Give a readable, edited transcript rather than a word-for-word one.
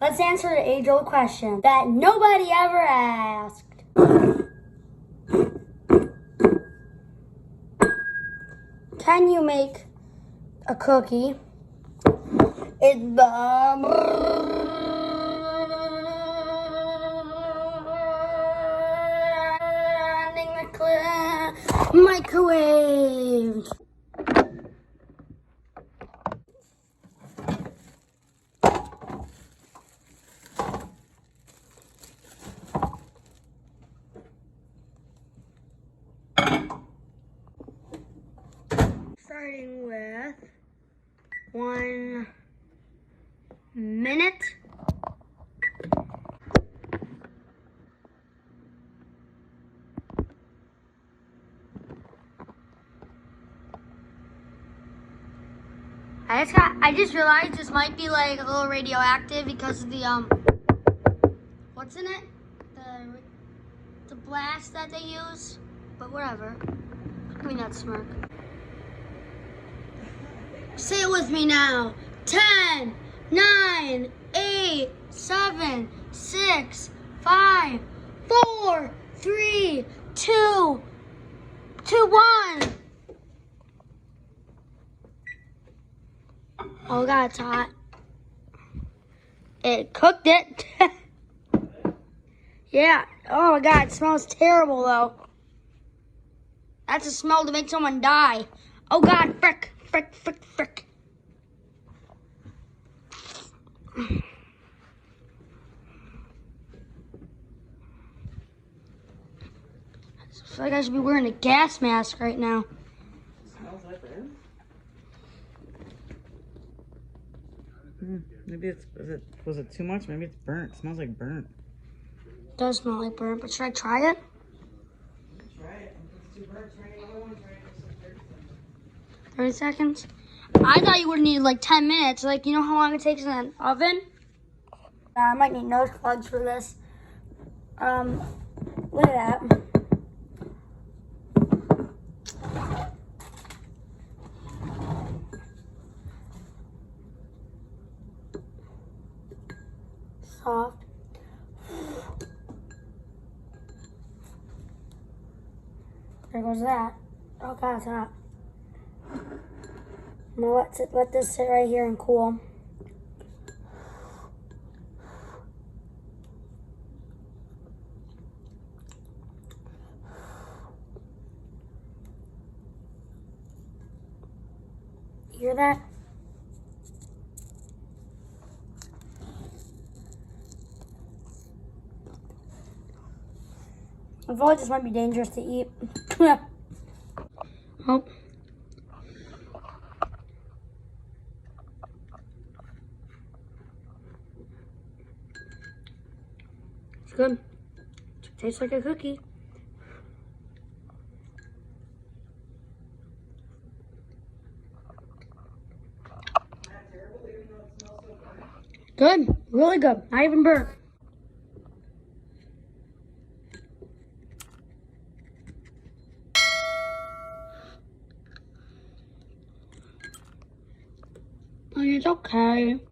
Let's answer the age-old question that nobody ever asked. Can you make a cookie? It's the microwave. Starting with 1 minute. I just realized this might be like a little radioactive because of the what's in it? The blast that they use. But whatever. Give me that smirk. Say it with me now. 10, 9, 8, 7, 6, 5, 4, 3, 2, 1. Oh God, it's hot. It cooked it. Yeah. Oh my God, it smells terrible though. That's a smell to make someone die. Oh God, frick, frick, frick, frick. I feel like I should be wearing a gas mask right now. It smells like burnt? Maybe was it too much? Maybe it's burnt. It smells like burnt. It does smell like burnt, but should I try it? Try it. If it's too burnt, try another one. Try it for some 30 seconds. 30 seconds? I thought you would need like 10 minutes. Like, you know how long it takes in an oven? I might need nose plugs for this. Look at that. Soft. There goes that. Oh God, it's hot. I'm gonna let this sit right here and cool. You hear that? I feel like this might be dangerous to eat. Oh. It's good. It tastes like a cookie. Good. Really good. Not even burnt. It's okay.